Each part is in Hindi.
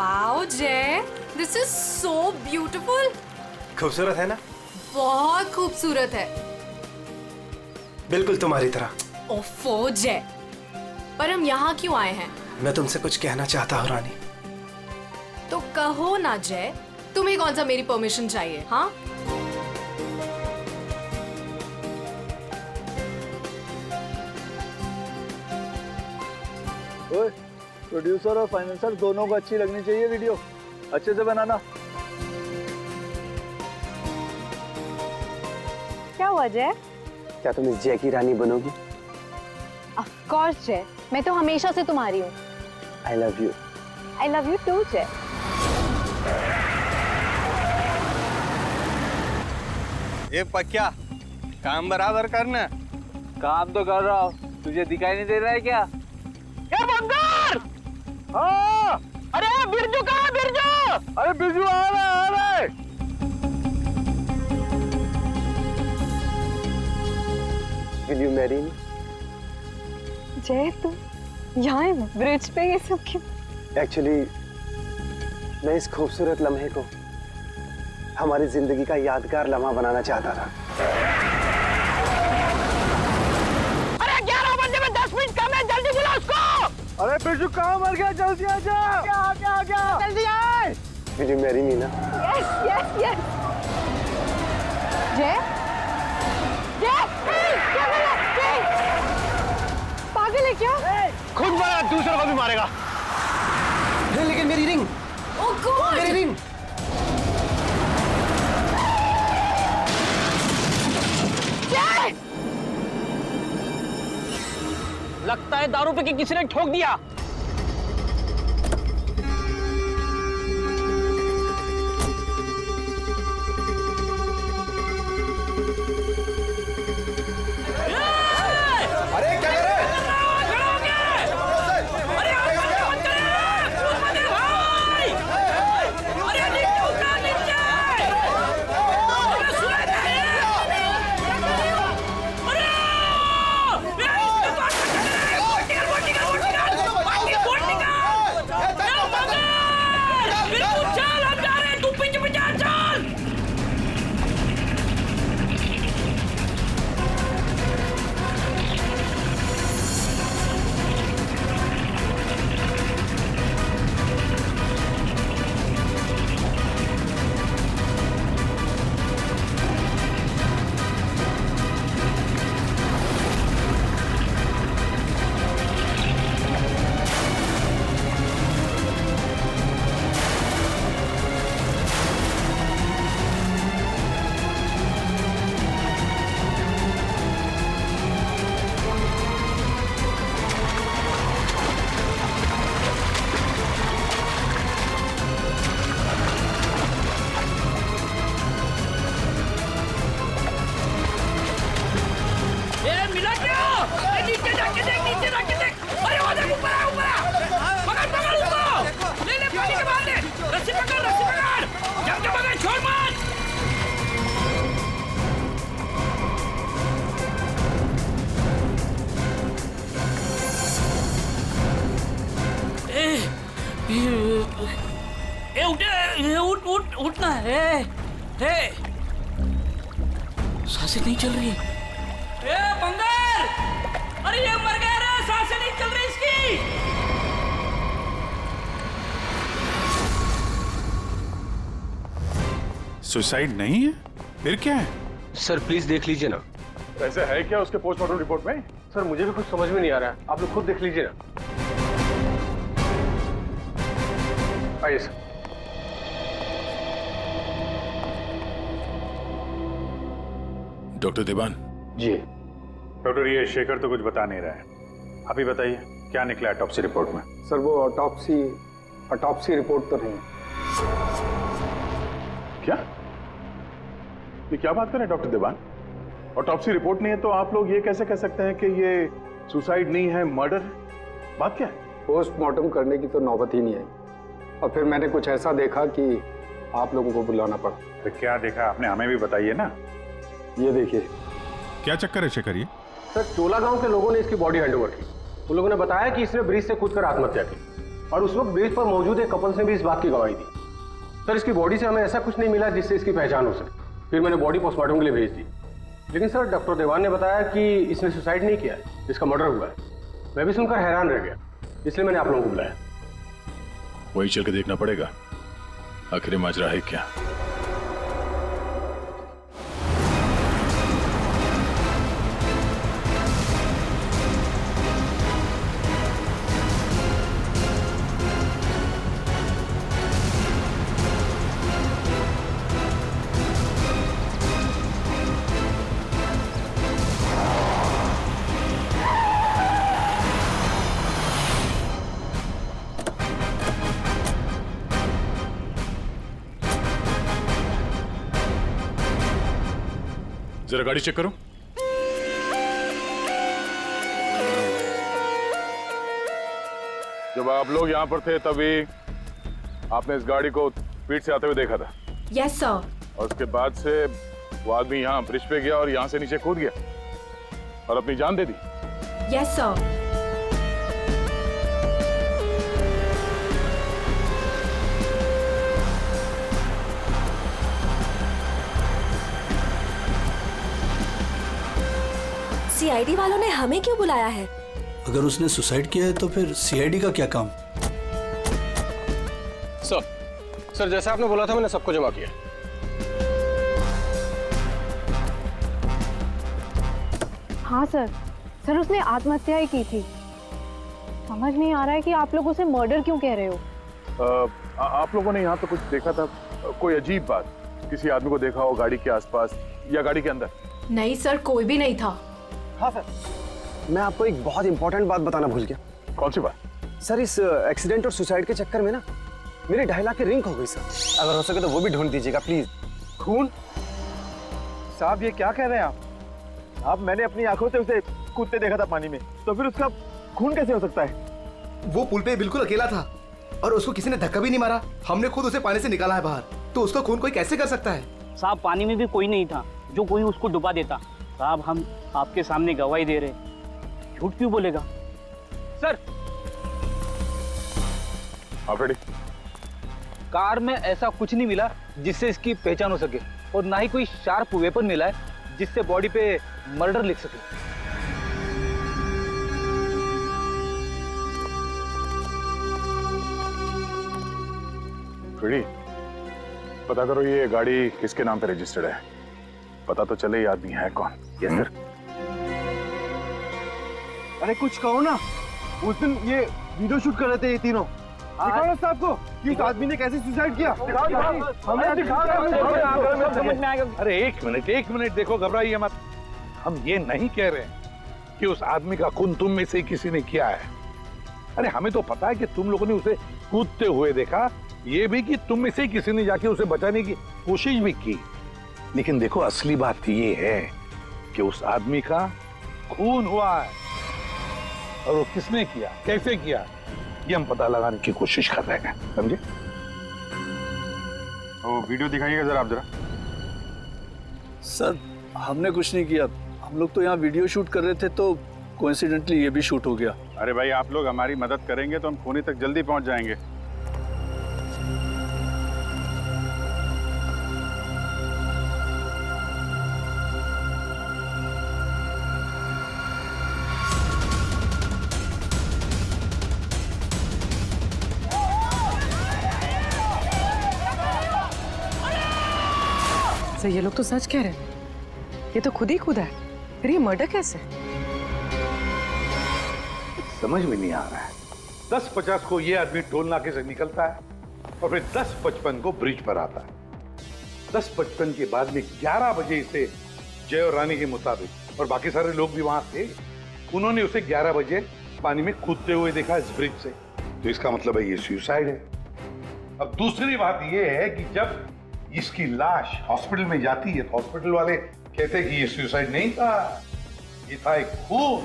वाओ जय, दिस इज सो ब्यूटीफुल। खूबसूरत है ना? बहुत खूबसूरत है। बिल्कुल तुम्हारी तरह। ओफो जय, पर हम यहाँ क्यों आए हैं? मैं तुमसे कुछ कहना चाहता हूँ रानी। तो कहो ना जय, तुम्हें कौन सा मेरी परमिशन चाहिए? हाँ, प्रोड्यूसर और फाइनेंसर दोनों को अच्छी लगनी चाहिए वीडियो, अच्छे से बनाना। क्या हुआ जय? क्या तुम इस जय की रानी बनोगी? ऑफ कोर्स जय, मैं तो हमेशा से तुम्हारी हूँ। I love you. I love you too Jay. ये पक्या, काम बराबर करना। काम तो कर रहा हूँ, तुझे दिखाई नहीं दे रहा है क्या? ये बंदर! हाँ, अरे बिरजू कहाँ है बिरजू? अरे बिरजू आ रहा है। Will you marry me? जय तुम यहाँ ब्रिज पे ये सब क्यों? Actually, मैं इस खूबसूरत लम्हे को हमारी जिंदगी का यादगार लम्हा बनाना चाहता था। अरे 11 बजे में 10 मिनट कम है, जल्दी बुला उसको। अरे बिरजू कहाँ मर गया? जल्दी आ जा। आ जल्दी आए। Will you marry me ना? Yes yes yes. जय जय क्या कर रहा है? पागल है क्या? खुद मरा, दूसरों को भी मारेगा। लेकिन मेरी रिंग, ओह गॉड, मेरी रिंग। लगता है दारू पे किसी ने ठोक दिया। अरे क्या कर रहे हैं? उठना है। सांसें नहीं चल रही। बंगाल, अरे ये मर गया रे, सांसें नहीं चल रही इसकी। सुसाइड नहीं है, फिर क्या है? सर प्लीज देख लीजिए ना। ऐसा है क्या उसके पोस्टमार्टम रिपोर्ट में? सर मुझे भी कुछ समझ में नहीं आ रहा है, आप लोग खुद देख लीजिए ना। आइए सर। डॉक्टर देवान। जी डॉक्टर, ये शेखर तो कुछ बता नहीं रहा है, आप ही बताइए क्या निकला ऑटोप्सी रिपोर्ट में? सर वो ऑटोप्सी रिपोर्ट तो नहीं है। क्या? ये क्या बात कर रहे हैं डॉक्टर देवान? ऑटोप्सी रिपोर्ट नहीं है तो आप लोग ये कैसे कह सकते हैं कि ये सुसाइड नहीं है, मर्डर? बात क्या है? पोस्टमार्टम करने की तो नौबत ही नहीं आई, और फिर मैंने कुछ ऐसा देखा कि आप लोगों को बुलाना पड़ा। तो क्या देखा आपने, हमें भी बताइए ना। ये देखिए। क्या चक्कर है शेखर ये? सर चोला गांव के लोगों ने इसकी बॉडी हैंडओवर की। उन लोगों ने बताया कि इसने ब्रिज से कूदकर आत्महत्या की, और उस वक्त ब्रिज पर मौजूद एक कपल्स ने भी इस बात की गवाही दी। सर, इसकी बॉडी से हमें ऐसा कुछ नहीं मिला जिससे इसकी पहचान हो सके। फिर मैंने बॉडी पोस्टमार्टम के लिए भेज दी, लेकिन सर डॉक्टर देवान ने बताया कि इसने सुसाइड नहीं किया है, इसका मर्डर हुआ है। मैं भी सुनकर हैरान रह गया, इसलिए मैंने आप लोगों को बुलाया। वही चल के देखना पड़ेगा आखिर माजरा है क्या। जरा गाड़ी चेक करो। जब आप लोग यहाँ पर थे तभी आपने इस गाड़ी को स्पीड से आते हुए देखा था? Yes sir. और उसके बाद से वो आदमी यहाँ ब्रिज पे गया और यहाँ से नीचे कूद गया और अपनी जान दे दी? Yes sir. सीआईडी वालों ने हमें क्यों बुलाया है? अगर उसने सुसाइड किया है तो फिर सीआईडी का क्या काम? सर जैसा आपने बोला था मैंने सबको जमा किया। हाँ सर उसने आत्महत्या ही की थी। समझ नहीं आ रहा है कि आप लोग उसे मर्डर क्यों कह रहे हो। आप लोगों ने यहाँ पे कुछ देखा था? कोई अजीब बात, किसी आदमी को देखा हो गाड़ी के आसपास या गाड़ी के अंदर? नहीं सर, कोई भी नहीं था। हाँ सर, मैं आपको एक बहुत इंपॉर्टेंट बात बताना भूल गया। कौन सी बात? सर, इस एक्सीडेंट और सुसाइड के चक्कर में ना मेरी 2.5 लाख की रिंग हो गई सर। अगर हो सके तो वो भी ढूंढ दीजिएगा प्लीज। खून? साहब ये क्या कह रहे हैं आप? मैंने अपनी आंखों से उसे कूदते देखा था पानी में, तो फिर उसका खून कैसे हो सकता है? वो पुल पे बिल्कुल अकेला था और उसको किसी ने धक्का भी नहीं मारा। हमने खुद उसे पानी से निकाला है बाहर, तो उसका खून कोई कैसे कर सकता है? साहब पानी में भी कोई नहीं था जो कोई उसको डुबा देता। साहब हम आपके सामने गवाही दे रहे, झूठ क्यों बोलेगा? सर आप रेडी? कार में ऐसा कुछ नहीं मिला जिससे इसकी पहचान हो सके, और ना ही कोई शार्प वेपन मिला है जिससे बॉडी पे मर्डर लिख सके। रेडी? पता करो ये गाड़ी किसके नाम पे रजिस्टर्ड है, पता तो चले ये आदमी है कौन। Yes sir. अरे कुछ कहो ना, उस दिन ये वीडियो शूट कर रहे थे ये तीनों। दिखाओ ना साहब को कि उस आदमी ने कैसे सुसाइड किया। हमें दिखाओ। अरे एक मिनट देखो, घबराइए मत। हम ये नहीं कह रहे हैं कि उस आदमी का खून तुम में से किसी ने किया है। अरे हमें तो पता है कि तुम लोगों ने उसे कूदते हुए देखा, ये भी कि तुम में से किसी ने जाके उसे बचाने की कोशिश भी की। लेकिन देखो असली बात ये है कि उस आदमी का खून हुआ है, और वो किसने किया, कैसे किया, ये हम पता लगाने की कोशिश कर रहे हैं, समझे? वो वीडियो दिखाइएगा जरा आप जरा। सर हमने कुछ नहीं किया, हम लोग तो यहाँ वीडियो शूट कर रहे थे, तो कोइंसिडेंटली ये भी शूट हो गया। अरे भाई आप लोग हमारी मदद करेंगे तो हम खूनी तक जल्दी पहुंच जाएंगे। सर ये लोग तो सच कह रहे हैं, ये तो खुद ही कूदा है, फिर ये मर्डर कैसे? समझ में नहीं आ रहा है। 10:50 को ये आदमी टोल नाके से निकलता है और फिर 10:55 को ब्रिज पर आता है। 10:55 के बाद में 11 बजे इसे जय और रानी के मुताबिक, और बाकी सारे लोग भी वहां थे, उन्होंने उसे 11 बजे पानी में कूदते हुए देखा इस ब्रिज से। तो इसका मतलब है ये सुसाइड है। अब दूसरी बात ये है कि जब इसकी लाश हॉस्पिटल में जाती है तो हॉस्पिटल वाले कहते हैं कि ये सुसाइड नहीं था, ये था एक खून।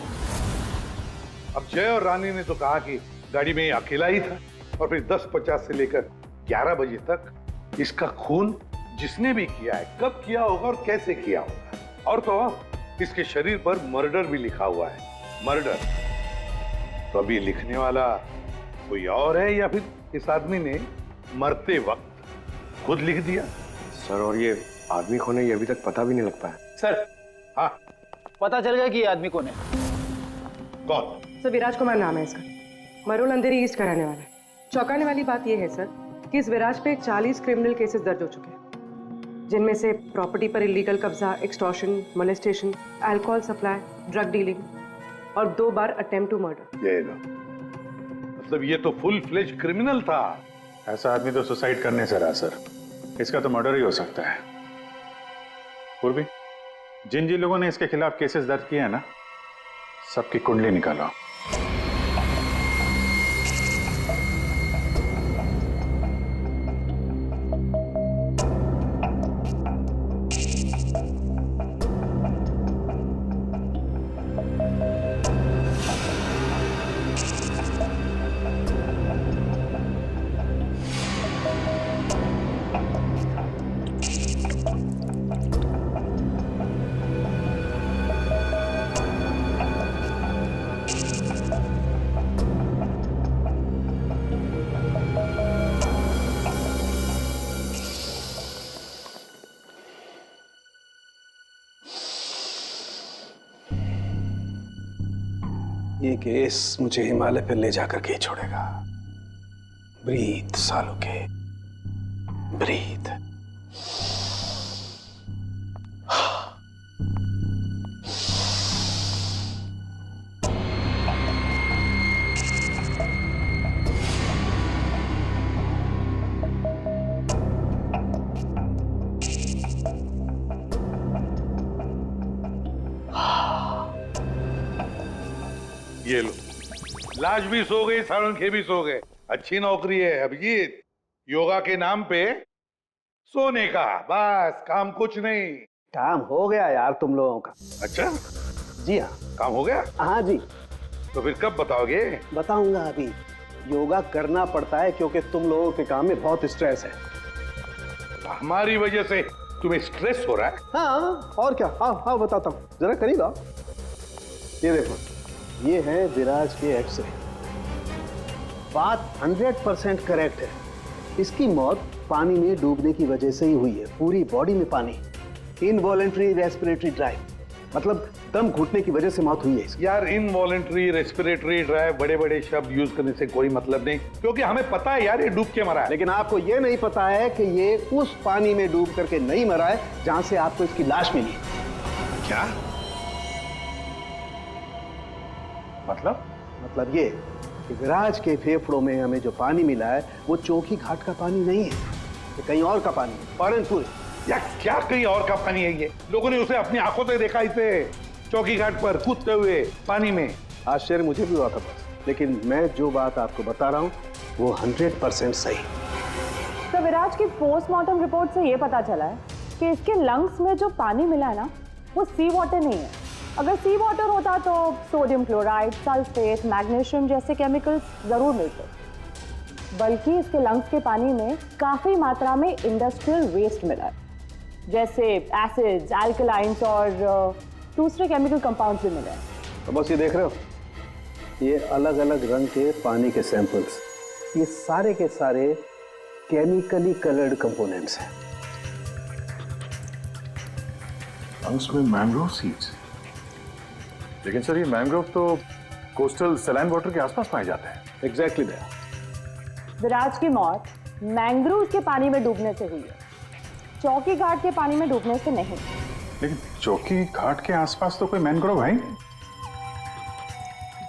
अब जय और रानी ने तो कहा कि गाड़ी में अकेला ही था, और फिर 10:50 से लेकर 11 बजे तक इसका खून जिसने भी किया है, कब किया होगा और कैसे किया होगा। और तो इसके शरीर पर मर्डर भी लिखा हुआ है, मर्डर। तो अभी लिखने वाला कोई और है या फिर इस आदमी ने मरते वक्त खुद लिख दिया? सर और ये आदमी कौन है ये अभी तक पता भी नहीं लग पाया। सर हाँ पता चल गया कि ये आदमी कौन है। कौन? सर विराज कुमार नाम है इसका, मरोल अंधेरी ईस्ट का रहने वाला है। चौंकाने वाली बात यह है सर कि इस विराज पे 40 क्रिमिनल केसेस दर्ज हो चुके हैं, जिनमें से प्रॉपर्टी पर इलीगल कब्जा, extortion, molestation, alcohol supply, drug dealing और 2 बार अटेम्प्ट टू मर्डर। ये लो, मतलब ये तो फुल फ्लेज क्रिमिनल था। ऐसा आदमी तो सुसाइड करने से रहा सर, इसका तो मर्डर ही हो सकता है। पूर्वी, जिन जिन लोगों ने इसके खिलाफ केसेस दर्ज किए हैं ना, सबकी कुंडली निकालो। ये केस मुझे हिमालय पर ले जाकर के ही छोड़ेगा। ब्रीथ सालों के, ब्रीथ। ये लो, लाश भी सो गई, साळुंखे भी सो गए। अच्छी नौकरी है अभिजीत, योगा के नाम पे सोने का, बस काम कुछ नहीं। काम हो गया यार तुम लोगों का। अच्छा जी हाँ, काम हो गया? हाँ जी। तो फिर कब बताओगे? बताऊंगा अभी। योगा करना पड़ता है क्योंकि तुम लोगों के काम में बहुत स्ट्रेस है। हमारी वजह से तुम्हें स्ट्रेस हो रहा है? हाँ और क्या, आओ आओ बताता हूँ, जरा करीब आओ। ये देखो, ये है विराज के एक्सरे। बात 100% करेक्ट है। इसकी मौत पानी में डूबने की वजह से ही हुई है। पूरी बॉडी में पानी, इनवॉलेंट्री रेस्पिरेटरी ड्राइव, मतलब दम घुटने की वजह से मौत हुई है इसकी। यार इनवॉलेंट्री रेस्पिरेटरी ड्राइव बड़े बड़े शब्द यूज करने से कोई मतलब नहीं, क्योंकि हमें पता है यार ये डूब के मरा है। लेकिन आपको ये नहीं पता है कि ये उस पानी में डूब करके नहीं मरा है जहां से आपको इसकी लाश मिली। क्या मतलब ये कि विराज के फेफड़ों में हमें जो पानी मिला है वो चौकी घाट का पानी नहीं है, ये कहीं और का पानी है। पालनपुर। या क्या कहीं और का पानी है? ये लोगों ने उसे अपनी आंखों से देखा, इसे चौकी घाट पर कूदते हुए पानी में। आश्चर्य मुझे भी हुआ था बस, लेकिन मैं जो बात आपको बता रहा हूँ वो 100% सही। तो विराज की पोस्टमार्टम रिपोर्ट से ये पता चला है कि इसके लंग्स में जो पानी मिला है ना, वो सी वाटर नहीं है। अगर सी वाटर होता तो सोडियम क्लोराइड, सल्फेट, मैग्नीशियम जैसे केमिकल्स जरूर मिलते, बल्कि इसके लंग्स के पानी में काफी मात्रा में इंडस्ट्रियल वेस्ट मिला है, जैसे एसिड्स, अल्कलाइंस और दूसरे केमिकल कंपाउंड्स भी मिले हैं। तो बस ये देख रहे हो, ये अलग अलग रंग के पानी के सैंपल्स, ये सारे के सारे केमिकली कलर्ड कंपोनेंट्स हैं। लंग्स में मैंग्रोव सीड्स, लेकिन सर ये मैंग्रोव तो कोस्टल सैलाइन वाटर के आसपास पाए जाते हैं। Exactly that. विराज की मौत मैंग्रोव के पानी में डूबने से हुई है, चौकी घाट के पानी में डूबने से नहीं। लेकिन चौकी घाट के आसपास तो कोई मैंग्रोव है ही नहीं,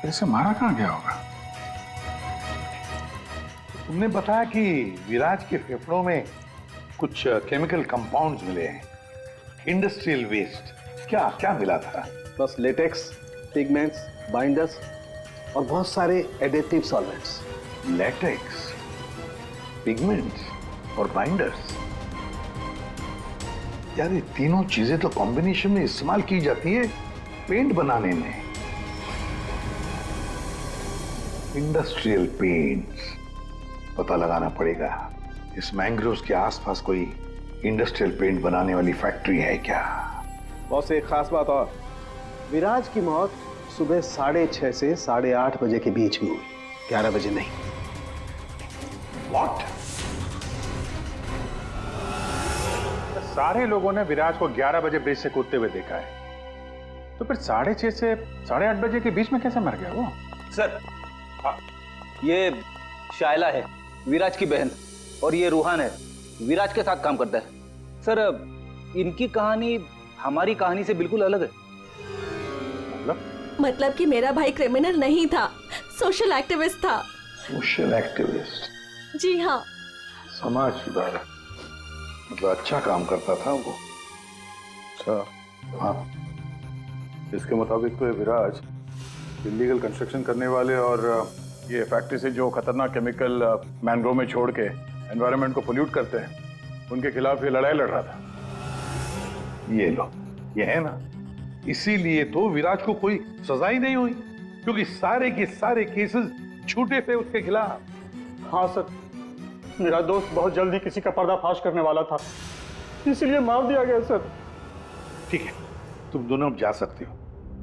इसे मारा कहाँ गया होगा? तुमने बताया कि विराज के फेफड़ों में कुछ केमिकल कंपाउंड्स मिले हैं, इंडस्ट्रियल वेस्ट। क्या क्या मिला था? बस लेटेक्स, पिगमेंट्स, बाइंडर्स और बहुत सारे एडिटिव सॉल्वेंट्स। लेटेक्स, पिगमेंट्स और बाइंडर्स, यार ये तीनों चीजें तो कॉम्बिनेशन में इस्तेमाल की जाती है पेंट बनाने में। इंडस्ट्रियल पेंट्स, पता लगाना पड़ेगा इस मैंग्रोव्स के आसपास कोई इंडस्ट्रियल पेंट बनाने वाली फैक्ट्री है क्या? बस एक खास बात और, विराज की मौत सुबह 6:30 से 8:30 बजे के बीच में हुई, 11 बजे नहीं। What? सारे लोगों ने विराज को 11 बजे ब्रिज से कूदते हुए देखा है, तो फिर 6:30 से 8:30 बजे के बीच में कैसे मर गया वो? सर, ये शायला है, विराज की बहन, और ये रूहान है, विराज के साथ काम करता है। सर, इनकी कहानी हमारी कहानी से बिल्कुल अलग है। मतलब कि मेरा भाई क्रिमिनल नहीं था, सोशल एक्टिविस्ट था। Social activist? जी हाँ। समाज सुधारक, मतलब अच्छा काम करता था वो। अच्छा, हाँ। इसके मुताबिक तो ये विराज इलीगल कंस्ट्रक्शन करने वाले और ये फैक्ट्री से जो खतरनाक केमिकल मैंग्रोव में छोड़ के एनवायरनमेंट को पोल्यूट करते हैं, उनके खिलाफ ये लड़ाई लड़ रहा था। ये लो, ये है ना, इसीलिए तो विराज को कोई सजा ही नहीं हुई, क्योंकि सारे के सारे केसेस झूठे थे उसके खिलाफ। हाँ सर, मेरा दोस्त बहुत जल्दी किसी का पर्दाफाश करने वाला था, इसीलिए मार दिया गया सर। ठीक है, तुम दोनों अब जा सकते हो,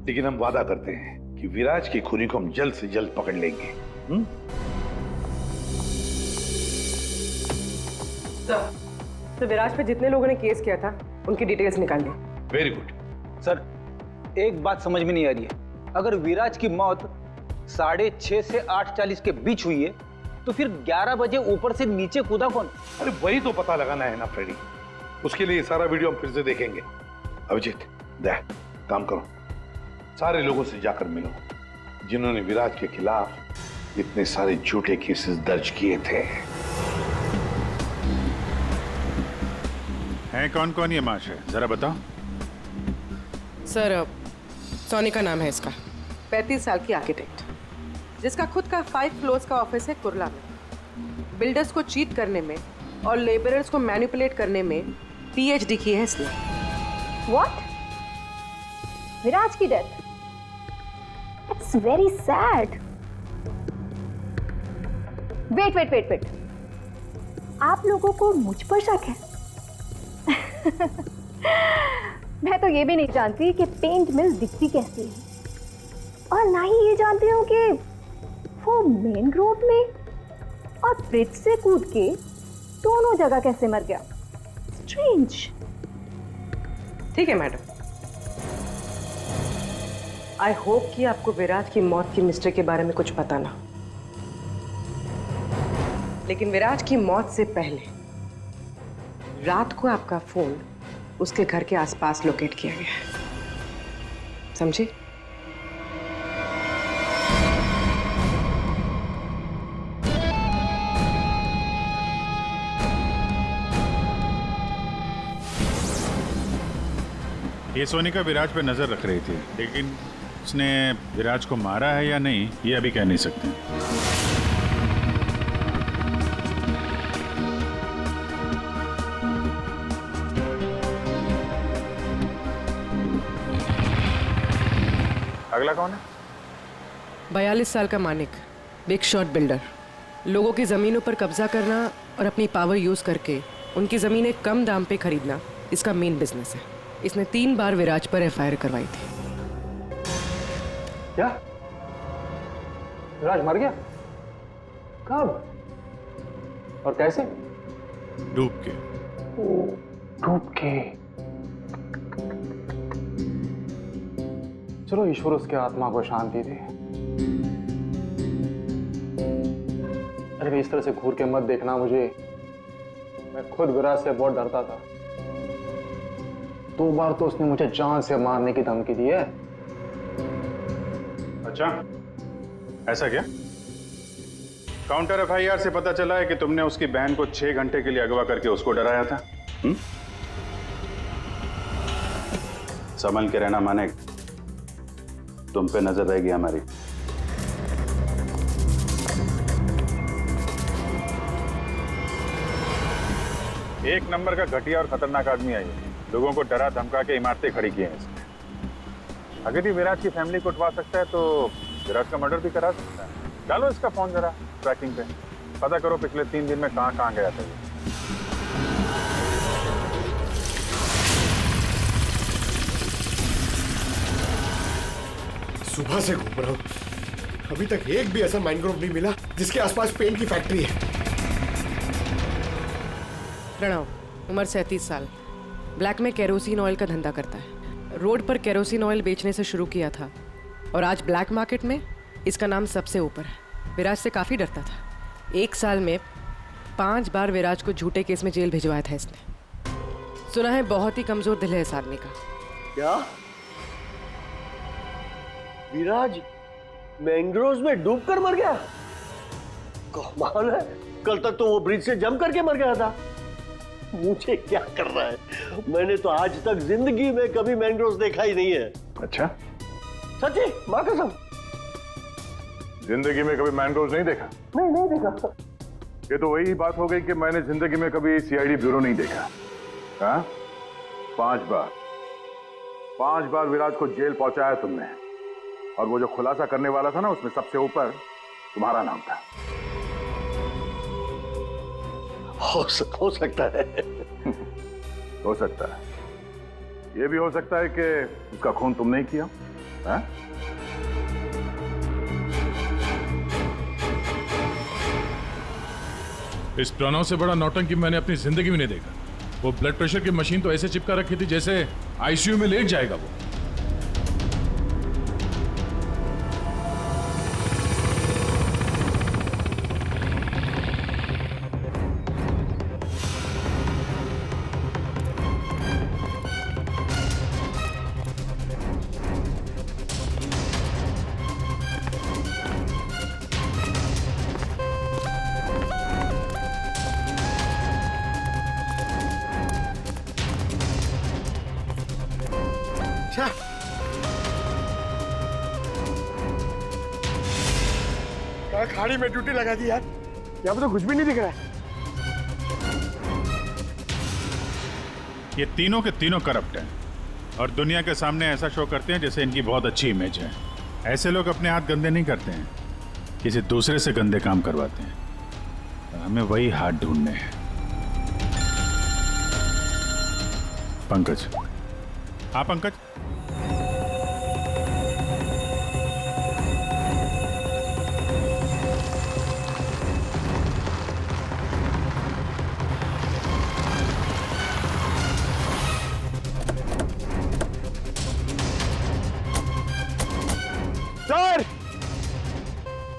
लेकिन हम वादा करते हैं कि विराज की खूनी को हम जल्द से जल्द पकड़ लेंगे। तो विराज पे जितने लोगों ने केस किया था उनकी डिटेल्स निकालिए। Very good. सर, एक बात समझ में नहीं आ रही है, अगर विराज की मौत 6:30 से 8:40 के बीच हुई है, तो फिर 11 बजे ऊपर से नीचे कूदा कौन? अरे वही तो पता लगाना है ना फ्रेडी, उसके लिए सारा वीडियो हम फिर से देखेंगे। अभिजीत, दे काम करो, सारे लोगों से जाकर मिलो जिन्होंने विराज के खिलाफ इतने सारे झूठे केसेस दर्ज किए थे। हैं कौन कौन ये माश है, जरा बताओ। सर, सोनी का नाम है इसका, 35 साल की आर्किटेक्ट, जिसका खुद का 5 फ्लोर्स का ऑफिस है कुर्ला में। बिल्डर्स को चीट करने में और लेबरर्स को मैनिपुलेट करने में PhD की है इसने। What? विराज की death? It's very sad. Wait. आप लोगों को मुझ पर शक है? मैं तो ये भी नहीं जानती कि पेंट मिल दिखती कैसी है, और ना ही ये जानती हूँ कि वो मेन रोड में और ब्रिज से कूद के दोनों जगह कैसे मर गया। स्ट्रेंज। ठीक है मैडम, आई होप कि आपको विराज की मौत की मिस्ट्री के बारे में कुछ पता ना, लेकिन विराज की मौत से पहले रात को आपका फोन उसके घर के आसपास लोकेट किया गया है, समझे? ये सोनिका विराज पे नजर रख रही थी, लेकिन उसने विराज को मारा है या नहीं ये अभी कह नहीं सकते। अगला कौन है? 42 साल का मानिक, बिग शॉट बिल्डर, लोगों की जमीनों पर कब्जा करना और अपनी पावर यूज करके उनकी जमीनें कम दाम पे खरीदना इसका मेन बिजनेस है। इसने 3 बार विराज पर FIR करवाई थी। क्या? विराज मर गया? कब और कैसे? डूब के। डूब के? चलो ईश्वर उसके आत्मा को शांति दे। अरे इस तरह से घूर के मत देखना मुझे, मैं खुद विराज से बहुत डरता था। 2 बार तो उसने मुझे जान से मारने की धमकी दी है। अच्छा, ऐसा क्या? काउंटर FIR से पता चला है कि तुमने उसकी बहन को 6 घंटे के लिए अगवा करके उसको डराया था। संभल के रहना मानिक, तुम पे नजर रहेगी हमारी। एक नंबर का घटिया और खतरनाक आदमी आई है, लोगों को डरा धमका के इमारतें खड़ी की हैं इसने। अगर ये विराज की फैमिली को उठवा सकता है तो विराज का मर्डर भी करा सकता है। डालो इसका फोन जरा ट्रैकिंग पे, पता करो पिछले 3 दिन में कहां गया था ये। सुबह से घूम रहा हूँ, अभी तक एक भी ऐसा मैनग्रोव नहीं मिला जिसके आसपास पेंट की फैक्ट्री है। प्रणव, उम्र 37 साल, ब्लैक में केरोसिन ऑयल का धंधा करता है। रोड पर केरोसिन ऑयल बेचने से शुरू किया था और आज ब्लैक मार्केट में इसका नाम सबसे ऊपर है। विराज से काफ़ी डरता था। 1 साल में 5 बार विराज को झूठे केस में जेल भिजवाया था इसने। सुना है बहुत ही कमजोर दिल है इस आदमी का। क्या विराज मैंग्रोव्स में डूबकर मर गया? कमाल है, कल तक तो वो ब्रिज से जंप करके मर गया था। मुझे क्या कर रहा है, मैंने तो आज तक जिंदगी में कभी मैंग्रोव्स देखा ही नहीं है। अच्छा, सच्ची माँ कसम, जिंदगी में कभी मैंग्रोव्स नहीं देखा? नहीं देखा। ये तो वही बात हो गई कि मैंने जिंदगी में कभी सीआईडी ब्यूरो नहीं देखा। हाँ, 5 बार विराज को जेल पहुंचाया तुमने, और वो जो खुलासा करने वाला था ना, उसमें सबसे ऊपर तुम्हारा नाम था। हो सकता है। हो सकता है, ये भी हो सकता है कि उसका खून तुमने ही किया। हाँ? इस प्रणव से बड़ा नौटंकी मैंने अपनी जिंदगी में नहीं देखा। वो ब्लड प्रेशर की मशीन तो ऐसे चिपका रखी थी जैसे आईसीयू में लेट जाएगा वो। खाड़ी में ड्यूटी लगा दी यार, यहाँ पे तो कुछ भी नहीं दिख रहा है। ये तीनों के तीनों करप्ट हैं और दुनिया के सामने ऐसा शो करते हैं जैसे इनकी बहुत अच्छी इमेज है। ऐसे लोग अपने हाथ गंदे नहीं करते हैं, किसी दूसरे से गंदे काम करवाते हैं। हमें वही हाथ ढूंढने हैं। पंकज। हाँ पंकज। सर,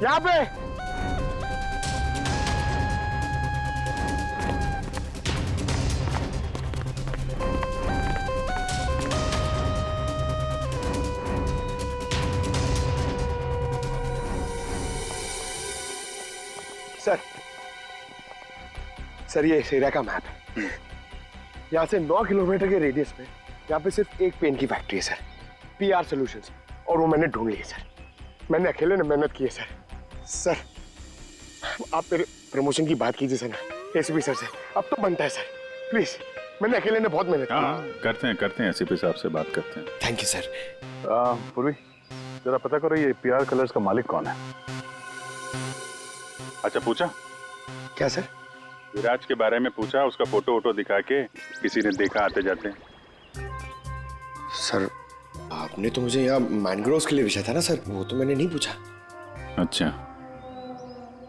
यहाँ पे सर ये इस एरिया का मैप है। यहाँ से 9 किलोमीटर के रेडियस में यहाँ पे सिर्फ एक पेन की फैक्ट्री है सर, पीआर सॉल्यूशंस, और वो मैंने ढूंढ ली है सर। मैंने अकेले ने मेहनत की है सर। सर आप मेरे प्रमोशन की बात कीजिए सर ना एसीपी सर से, अब तो बनता है सर, प्लीज। मैंने अकेले ने बहुत मेहनत की। करते हैं एसीपी साहब से बात करते हैं। Thank you sir. पूर्वी जरा पता करो ये पीआर कलर्स का मालिक कौन है? अच्छा पूछा? क्या सर? विराज के बारे में पूछा, उसका फोटो वोटो दिखा के किसी ने देखा आते जाते? सर आपने तो मुझे यहाँ मैंग्रोव्स के लिए पूछा था ना सर, वो तो मैंने नहीं पूछा। अच्छा,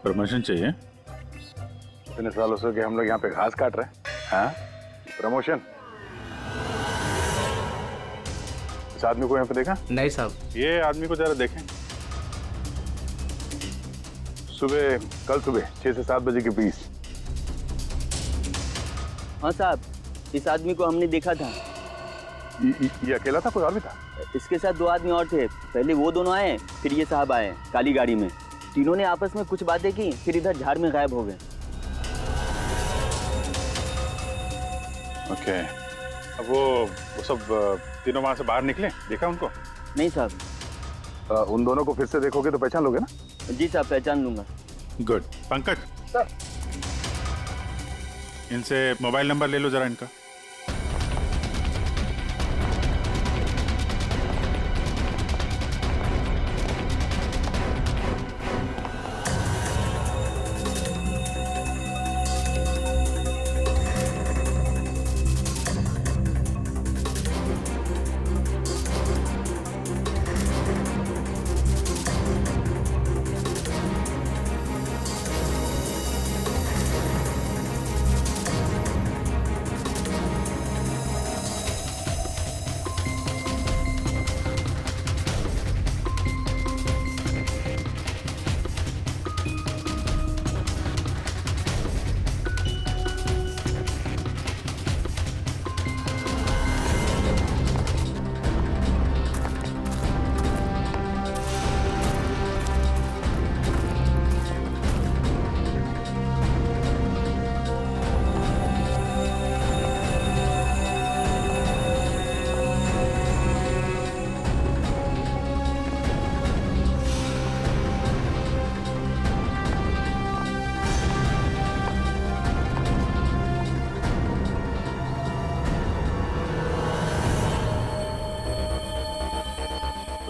प्रमोशन चाहिए? इतने सालों से कि हम लोग यहाँ पे घास काट रहे हैं। हाँ, प्रमोशन? इस आदमी को यहाँ पे देखा? नहीं साहब। ये आदमी को जरा देखें। कल सुबह 6 से 7 बजे के बीच। हाँ साहब, इस आदमी को हमने देखा था। ये अकेला था, कोई और भी था? इसके साथ 2 आदमी और थे। पहले वो दोनों आए, फिर ये साहब आए काली गाड़ी में। तीनों ने आपस में कुछ बातें की, फिर इधर झाड़ में गायब हो गए। ओके, अब वो सब तीनों वहां से बाहर निकले, देखा उनको? नहीं साहब। उन दोनों को फिर से देखोगे तो पहचान लोगे ना? जी साहब, पहचान लूंगा। गुड। पंकज सर, इनसे मोबाइल नंबर ले लो जरा इनका।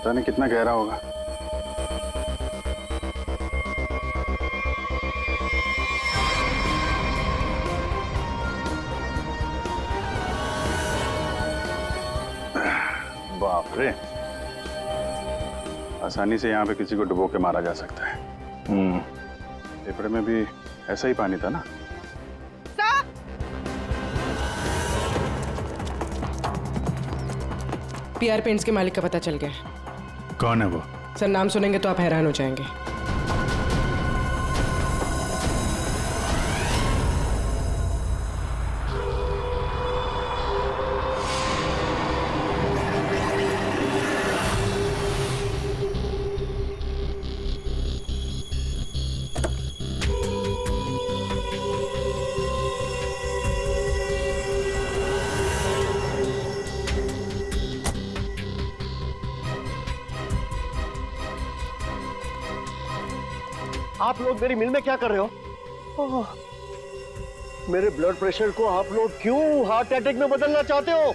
पता नहीं कितना गहरा होगा। बाप रे, आसानी से यहाँ पे किसी को डुबो के मारा जा सकता है। पेपर में भी ऐसा ही पानी था ना। पीआर पेंट्स के मालिक का पता चल गया। कौन है वो? सर नाम सुनेंगे तो आप हैरान हो जाएंगे। आप लोग मेरी मिल में क्या कर रहे हो? मेरे ब्लड प्रेशर को आप लोग क्यों हार्ट अटैक में बदलना चाहते हो?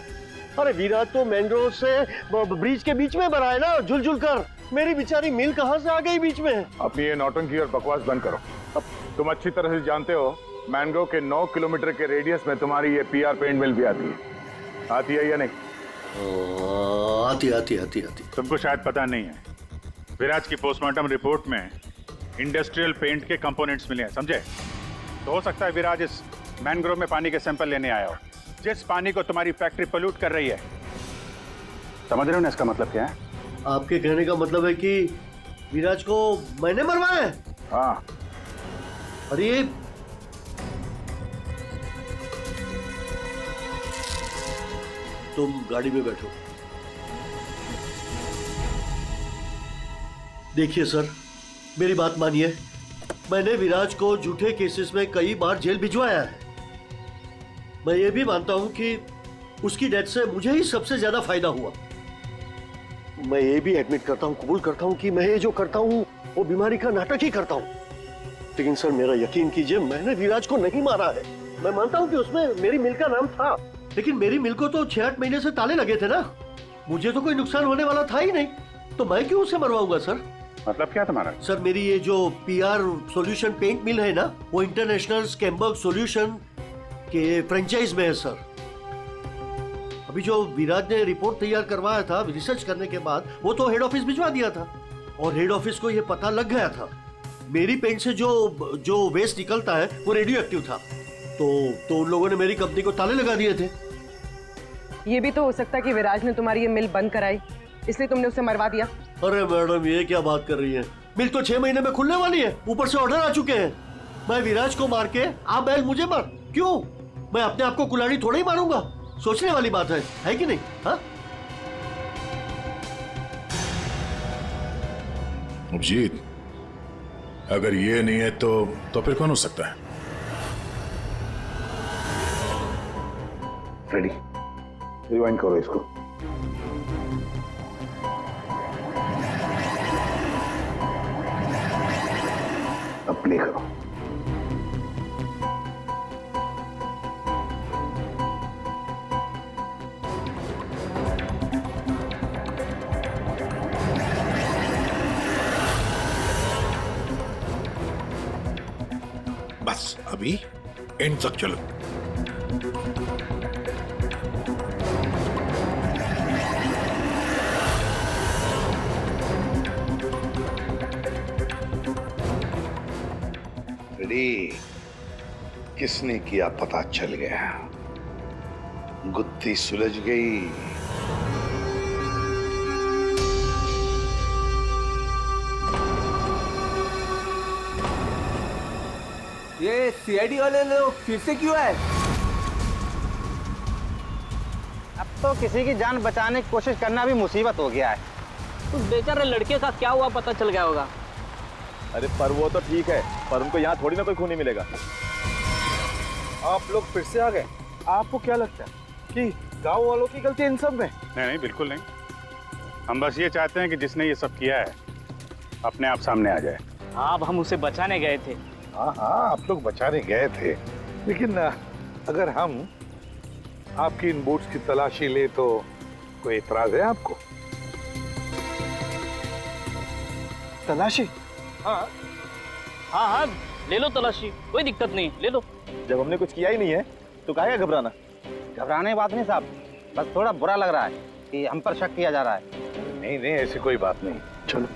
अरे विराट तो मैंग्रोव से ब्रिज के बीच में बना है ना, झुल कर। मेरी बेचारी मिल कहां से आ गई बीच में? अपनी ये नौटंकी और बकवास बंद करो। तुम अच्छी तरह से जानते हो मैंग्रोव के 9 किलोमीटर के रेडियस में तुम्हारी ये पीआर पेंट मिल भी आती है या नहीं? आती। तुमको शायद पता नहीं है, विराज की पोस्टमार्टम रिपोर्ट में इंडस्ट्रियल पेंट के कंपोनेंट्स मिले हैं, समझे? तो हो सकता है विराज इस मैंग्रोव में पानी के सैंपल लेने आया हो, जिस पानी को तुम्हारी फैक्ट्री पोल्यूट कर रही है। समझ रहे हो ना इसका मतलब क्या है? आपके कहने का मतलब है कि विराज को मैंने मरवाया है? हाँ। अरे तुम गाड़ी में बैठो। देखिए सर, मेरी बात मानिए, मैंने विराज को झूठे केसेस में कई बार जेल भिजवाया है। मैं ये भी मानता हूं कि उसकी डेथ से मुझे ही सबसे ज्यादा फायदा हुआ। मैं ये भी एडमिट करता हूं, कबूल करता हूं कि मैं ये जो करता हूं वो बीमारी का नाटक ही करता हूं। लेकिन सर मेरा यकीन कीजिए, मैंने विराज को नहीं मारा है। मैं मानता हूं कि उसमें मेरी मिल का नाम था, लेकिन मेरी मिल को तो 6-8 महीने से ताले लगे थे ना। मुझे तो कोई नुकसान होने वाला था ही नहीं, तो मैं क्यों उसे मरवाऊंगा सर? मतलब क्या तुम्हारा? सर मेरी ये जो पीआर सॉल्यूशन पेंट मिल है ना, वो इंटरनेशनल स्कैम्बर्ग सॉल्यूशन के फ्रेंचाइज में है सर। अभी जो विराज ने रिपोर्ट तैयार करवाया था रिसर्च करने के बाद, वो तो हेड ऑफिस भिजवा दिया था, और हेड ऑफिस को ये पता लग गया था मेरी पेंट से जो वेस्ट निकलता है वो रेडियो एक्टिव था। तो उन लोगों ने मेरी कंपनी को ताले लगा दिए थे। ये भी तो हो सकता है कि विराज ने तुम्हारी ये मिल बंद कराई, इसलिए तुमने उसे मरवा दिया। अरे मैडम, ये क्या बात कर रही है? मिल तो 6 महीने में खुलने वाली है, ऊपर से ऑर्डर आ चुके हैं। मैं विराज को मार के आप बैल मुझे मार, क्यों? मैं अपने आप को कुल्हाड़ी थोड़ा ही मारूंगा। सोचने वाली बात है कि नहीं? हाँ अभिजीत, अगर ये नहीं है तो फिर कौन हो सकता है? रेडी, रिवाइंड करो इसको। अब प्ले करो। बस अभी एंड तक चलो। रेडी? किसने किया पता चल गया, गुत्थी सुलझ गई। ये सीआईडी वाले लोग फिर से क्यों आए? अब तो किसी की जान बचाने की कोशिश करना भी मुसीबत हो गया है। उस बेचारे लड़के का क्या हुआ पता चल गया होगा। अरे पर वो तो ठीक है, पर उनको यहाँ थोड़ी ना कोई खूनी मिलेगा। आप लोग फिर से आ गए। आपको क्या लगता है कि गांव वालों की गलती इन सब में? नहीं, बिल्कुल नहीं। हम बस ये चाहते हैं कि जिसने ये सब किया है अपने आप सामने आ जाए। अब हम उसे बचाने गए थे। हाँ, आप लोग बचाने गए थे, लेकिन अगर हम आपकी इन बूट्स की तलाशी ले तो कोई इतराज है आपको? तलाशी? हाँ हाँ हाँ, ले लो तलाशी, कोई दिक्कत नहीं, ले लो। जब हमने कुछ किया ही नहीं है तो काहे घबराना? घबराने की बात नहीं साहब, बस थोड़ा बुरा लग रहा है कि हम पर शक किया जा रहा है। नहीं नहीं, ऐसी कोई बात नहीं। चलो।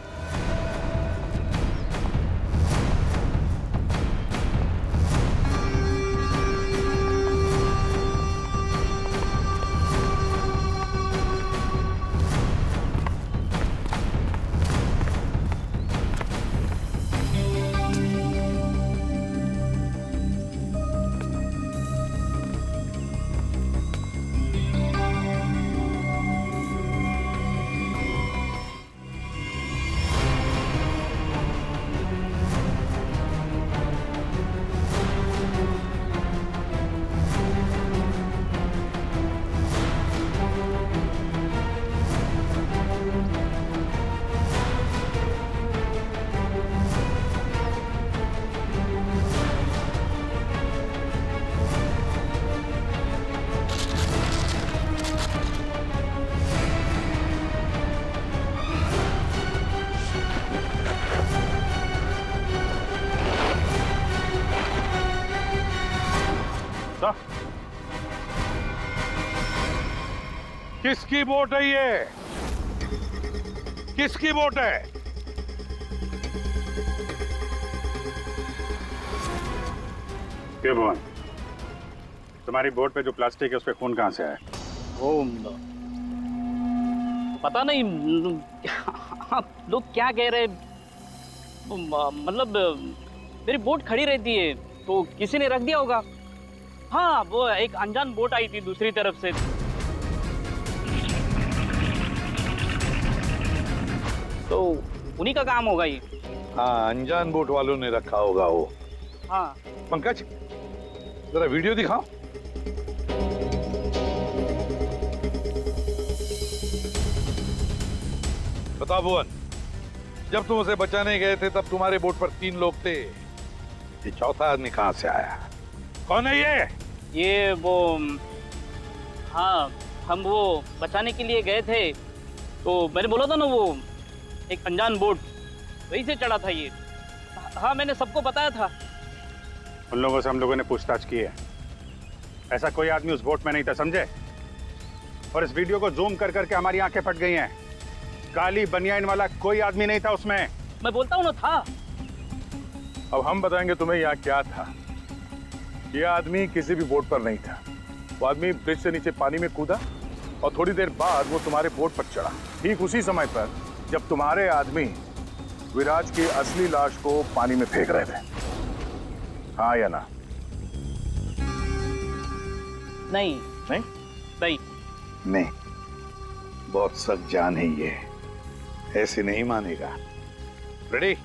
किसकी बोट है ये? किसकी बोट है? क्यों भुवन, तुम्हारी बोट पे जो प्लास्टिक है उस पे खून कहाँ से आया? वो पता नहीं, आप लोग क्या कह रहे, मतलब मेरी बोट खड़ी रहती है तो किसी ने रख दिया होगा। हाँ, वो एक अनजान बोट आई थी दूसरी तरफ से, तो उन्हीं का काम होगा ये। हाँ, अनजान बोट वालों ने रखा होगा वो। हाँ। पंकज, जरा वीडियो दिखाओ। बताओ भुवन, जब तुम उसे बचाने गए थे तब तुम्हारे बोट पर 3 लोग थे, ये चौथा आदमी कहाँ से आया? कौन है ये? ये वो, हाँ, हम वो बचाने के लिए गए थे तो मैंने बोला था ना, वो एक अनजान बोट, वहीं से चढ़ा था ये। हाँ, मैंने सबको बताया था। उन लोगों से हम लोगों ने पूछताछ की है, ऐसा कोई आदमी उस बोट में नहीं था, समझे? और इस वीडियो को जूम कर करके हमारी आंखें फट गई हैं। काली बनियान वाला कोई आदमी नहीं था उसमें। मैं बोलता हूँ ना, था। अब हम बताएंगे तुम्हें यहाँ क्या था। ये आदमी किसी भी बोट पर नहीं था। वो आदमी ब्रिज से नीचे पानी में कूदा और थोड़ी देर बाद वो तुम्हारे बोट पर चढ़ा, ठीक उसी समय पर जब तुम्हारे आदमी विराज की असली लाश को पानी में फेंक रहे थे। हाँ या ना? नहीं नहीं नहीं नहीं, बहुत सख्त जान है ये, ऐसे नहीं मानेगा। रेडी?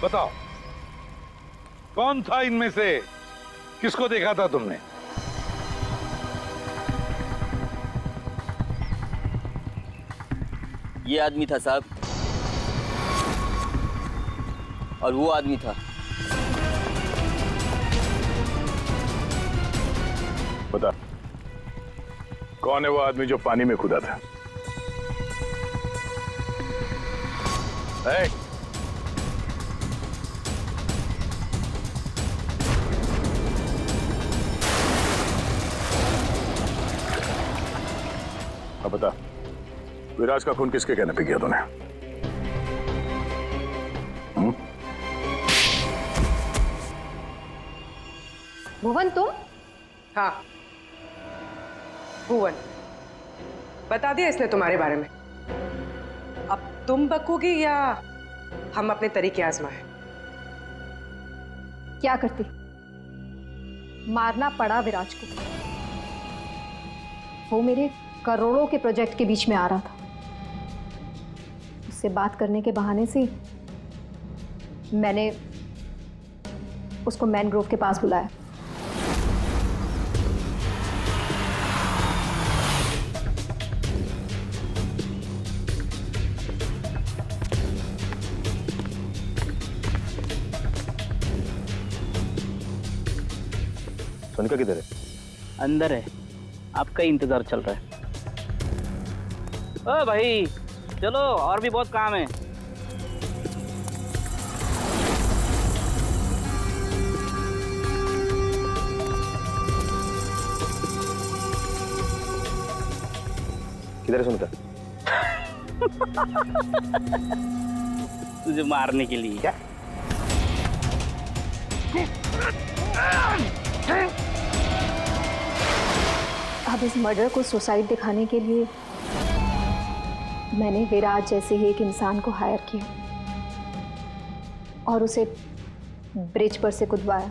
बताओ, कौन था इनमें से? किसको देखा था तुमने? ये आदमी था साहब, और वो आदमी था। बता, कौन है वो आदमी जो पानी में कूदा था? अब बता, विराज का खून किसके कहने पे किया तूने? भुवन, तुम? हाँ, भुवन, बता दिया इसने तुम्हारे बारे में। अब तुम बकोगी या हम अपने तरीके आजमाएं? क्या करती? मारना पड़ा विराज को। वो मेरे करोड़ों के प्रोजेक्ट के बीच में आ रहा था। उससे बात करने के बहाने से मैंने उसको मैनग्रोव के पास बुलाया। कनका किधर है? अंदर है, आपका ही इंतजार चल रहा है। ओ भाई चलो, और भी बहुत काम है। किधर है सुनकर? तुझे मारने के लिए। क्या? अब इस मर्डर को सुसाइड दिखाने के लिए मैंने विराज जैसे ही एक इंसान को हायर किया और उसे ब्रिज पर से कूदवाया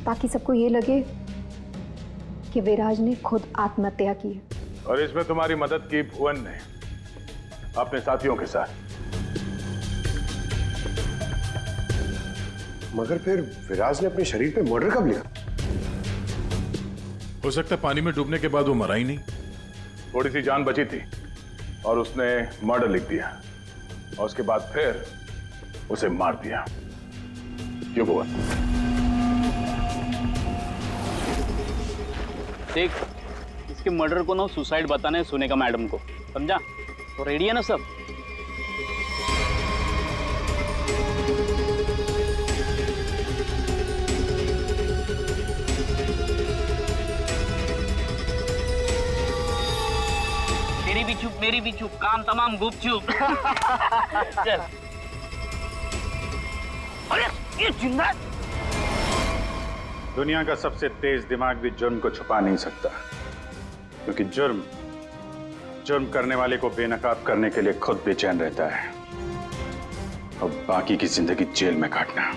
ताकि सबको ये लगे कि विराज ने खुद आत्महत्या की है। और इसमें तुम्हारी मदद की भुवन ने अपने साथियों के साथ। मगर फिर विराज ने अपने शरीर पे मर्डर कब लिखा? हो सकता है पानी में डूबने के बाद वो मरा ही नहीं, थोड़ी सी जान बची थी और उसने मर्डर लिख दिया और उसके बाद फिर उसे मार दिया। क्यों भुवन? देख, इसके मर्डर को ना सुसाइड बताने सुने का मैडम को, समझा? तो रेडी है ना सब? मेरी भी चुप, काम तमाम गुपचुप। चल। अरे ये जिंदा! दुनिया का सबसे तेज दिमाग भी जुर्म को छुपा नहीं सकता, क्योंकि जुर्म करने वाले को बेनकाब करने के लिए खुद बेचैन रहता है और बाकी की जिंदगी जेल में काटना।